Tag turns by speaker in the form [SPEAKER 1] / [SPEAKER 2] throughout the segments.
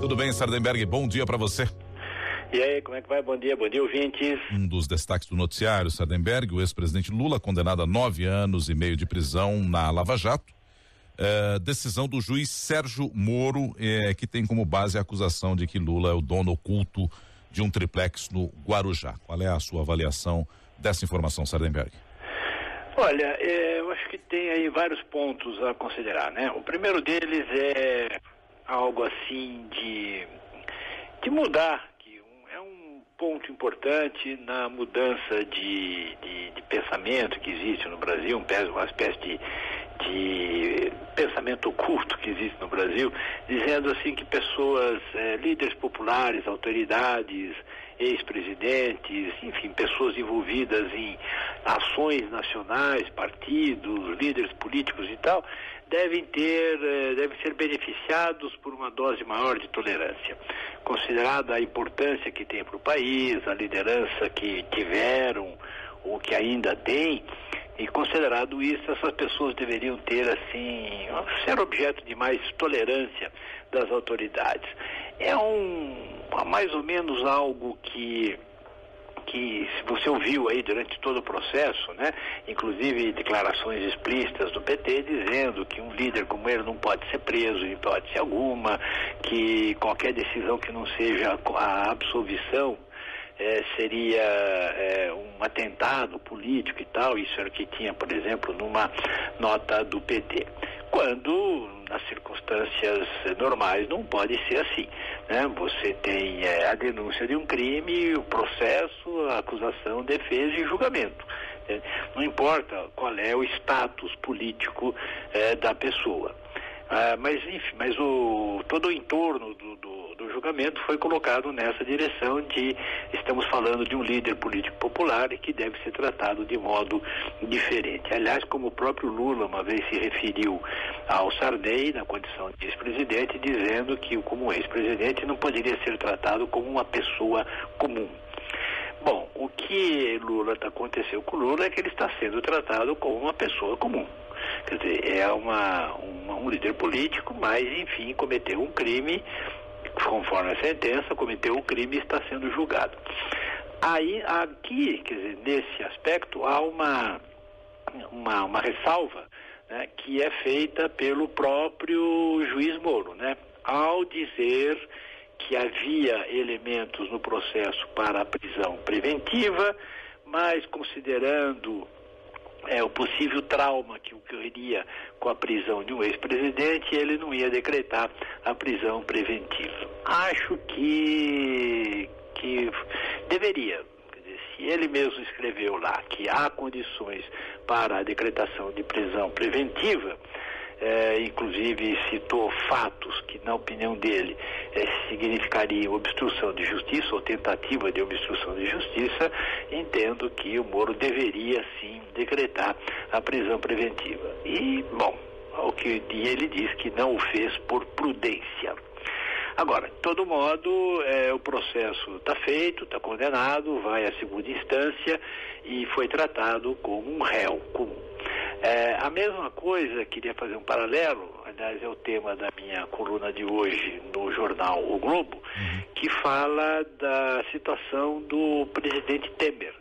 [SPEAKER 1] Tudo bem, Sardenberg? Bom dia para você.
[SPEAKER 2] E aí, como é que vai? Bom dia, ouvintes.
[SPEAKER 1] Um dos destaques do noticiário, Sardenberg, o ex-presidente Lula, condenado a 9 anos e meio de prisão na Lava Jato. Decisão do juiz Sérgio Moro, que tem como base a acusação de que Lula é o dono oculto de um triplex no Guarujá. Qual é a sua avaliação dessa informação, Sardenberg?
[SPEAKER 2] Olha, eu acho que tem aí vários pontos a considerar, né? O primeiro deles é algo assim de mudar, que é um ponto importante na mudança de pensamento que existe no Brasil, uma espécie de pensamento oculto que existe no Brasil, dizendo assim que pessoas, líderes populares, autoridades, ex-presidentes, enfim, pessoas envolvidas em ações nacionais, partidos, líderes políticos e tal, devem ser beneficiados por uma dose maior de tolerância. Considerada a importância que tem para o país, a liderança que tiveram ou que ainda têm, e considerado isso, essas pessoas deveriam ter, assim, ser objeto de mais tolerância das autoridades. É mais ou menos algo que você ouviu aí durante todo o processo, né? Inclusive declarações explícitas do PT dizendo que um líder como ele não pode ser preso em hipótese alguma, que qualquer decisão que não seja a absolvição seria um atentado político e tal. Isso era o que tinha, por exemplo, numa nota do PT. Quando, nas circunstâncias normais, não pode ser assim, né? Você tem a denúncia de um crime, o processo, a acusação, defesa e julgamento. Não importa qual é o status político da pessoa. Mas todo o entorno do julgamento foi colocado nessa direção de estamos falando de um líder político popular e que deve ser tratado de modo diferente. Aliás, como o próprio Lula uma vez se referiu ao Sarney na condição de ex-presidente, dizendo que como ex-presidente não poderia ser tratado como uma pessoa comum. Bom, o que aconteceu com o Lula é que ele está sendo tratado como uma pessoa comum. Quer dizer, é um líder político, mas, enfim, cometeu um crime, conforme a sentença, cometeu um crime e está sendo julgado. Aqui, quer dizer, nesse aspecto, há uma ressalva, né, que é feita pelo próprio juiz Moro, né, ao dizer que havia elementos no processo para a prisão preventiva, mas considerando o possível trauma que ocorreria com a prisão de um ex-presidente, ele não ia decretar a prisão preventiva. Acho que deveria. Quer dizer, se ele mesmo escreveu lá que há condições para a decretação de prisão preventiva, inclusive citou fatos que, na opinião dele, significariam obstrução de justiça ou tentativa de obstrução de justiça, entendo que o Moro deveria sim decretar a prisão preventiva. E, bom, ele diz que não o fez por prudência. Agora, de todo modo, o processo está feito, está condenado, vai à segunda instância e foi tratado como um réu comum. A mesma coisa, queria fazer um paralelo, aliás é o tema da minha coluna de hoje no jornal O Globo, que fala da situação do presidente Temer,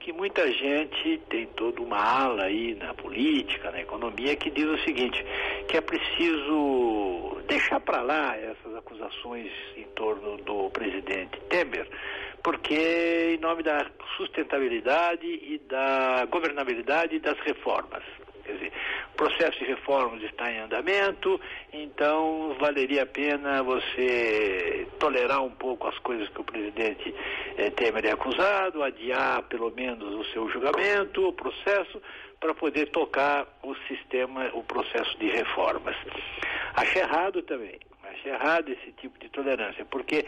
[SPEAKER 2] que muita gente, tem toda uma ala aí na política, na economia, que diz o seguinte, que é preciso deixar para lá essas acusações em torno do presidente Temer, porque em nome da sustentabilidade e da governabilidade e das reformas. Quer dizer, o processo de reformas está em andamento, então valeria a pena você tolerar um pouco as coisas que o presidente Temer é acusado, adiar pelo menos o seu julgamento, o processo, para poder tocar o processo de reformas. Acho errado também, acho errado esse tipo de tolerância, porque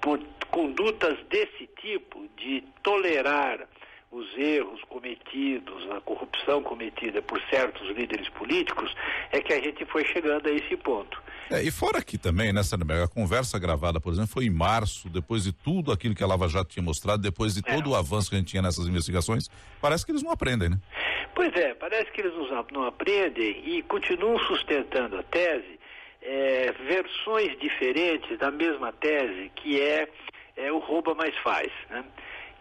[SPEAKER 2] por condutas desse tipo, de tolerar os erros cometidos, a corrupção cometida por certos líderes políticos, é que a gente foi chegando a esse ponto.
[SPEAKER 1] E fora aqui também, né, Sardenberg, a conversa gravada, por exemplo, foi em março, depois de tudo aquilo que a Lava Jato tinha mostrado, depois de todo o avanço que a gente tinha nessas investigações, parece que eles não aprendem, né?
[SPEAKER 2] Pois é, parece que eles não aprendem e continuam sustentando a tese versões diferentes da mesma tese, que é o rouba mais faz, né?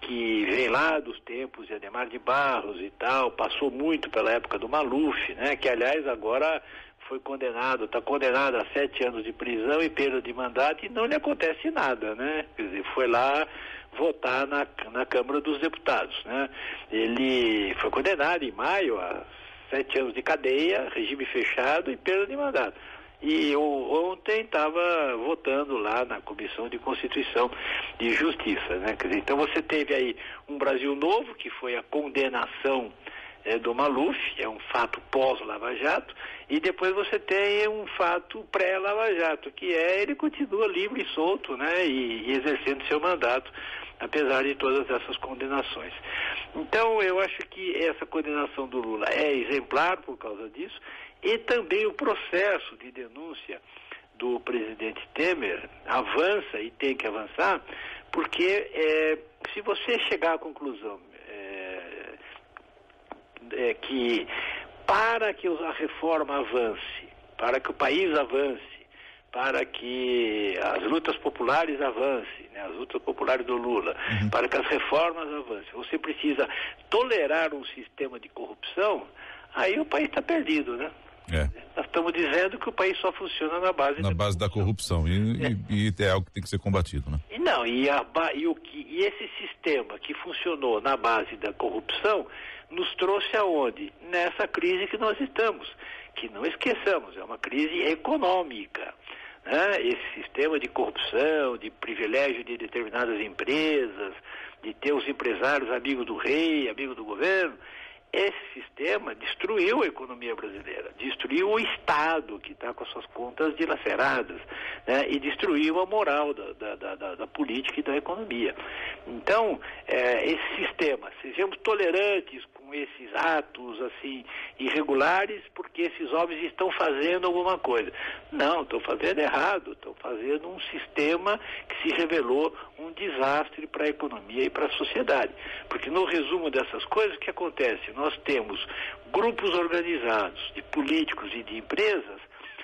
[SPEAKER 2] Que vem lá dos tempos de Adhemar de Barros e tal, passou muito pela época do Maluf, né? Que aliás agora está condenado a 7 anos de prisão e perda de mandato e não lhe acontece nada, né? Quer dizer, foi lá votar na Câmara dos Deputados, né? Ele foi condenado em maio a 7 anos de cadeia, regime fechado e perda de mandato. E ontem estava votando lá na Comissão de Constituição e Justiça, né? Quer dizer, então você teve aí um Brasil novo, que foi a condenação do Maluf, é um fato pós-Lava Jato, e depois você tem um fato pré-Lava Jato, que ele continua livre e solto, né? E exercendo seu mandato, apesar de todas essas condenações. Então, eu acho que essa condenação do Lula é exemplar por causa disso, e também o processo de denúncia do presidente Temer avança e tem que avançar, porque se você chegar à conclusão que para que a reforma avance, para que o país avance, para que as lutas populares avancem, né, as lutas populares do Lula, para que as reformas avancem, você precisa tolerar um sistema de corrupção, aí o país está perdido, né? Nós estamos dizendo que o país só funciona na base
[SPEAKER 1] da corrupção e é algo que tem que ser combatido, né?
[SPEAKER 2] E esse sistema que funcionou na base da corrupção nos trouxe aonde? Nessa crise que nós estamos, que não esqueçamos, é uma crise econômica, né? Esse sistema de corrupção, de privilégio de determinadas empresas, de ter os empresários amigos do rei, amigos do governo, esse sistema destruiu a economia brasileira, destruiu o Estado, que está com as suas contas dilaceradas, né? E destruiu a moral da política e da economia. Então, esse sistema, sejamos tolerantes com esses atos assim irregulares, porque esses homens estão fazendo alguma coisa. Não, estão fazendo errado, estão fazendo um sistema que se revelou um desastre para a economia e para a sociedade. Porque no resumo dessas coisas, o que acontece? Nós temos grupos organizados de políticos e de empresas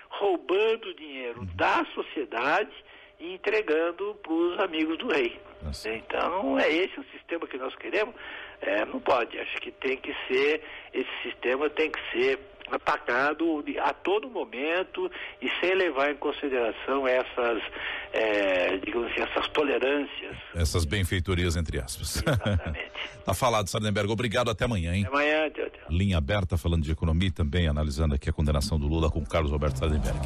[SPEAKER 2] roubando dinheiro da sociedade e entregando para os amigos do rei. Nossa. Então, é esse o sistema que nós queremos? Não pode. Acho que esse sistema tem que ser atacado a todo momento e sem levar em consideração essas, digamos assim, essas tolerâncias.
[SPEAKER 1] Essas benfeitorias, entre aspas.
[SPEAKER 2] Exatamente.
[SPEAKER 1] Tá falado, Sardenberg. Obrigado, até amanhã, hein?
[SPEAKER 2] Até amanhã, tchau.
[SPEAKER 1] Linha aberta, falando de economia e também analisando aqui a condenação do Lula com Carlos Alberto Sardenberg.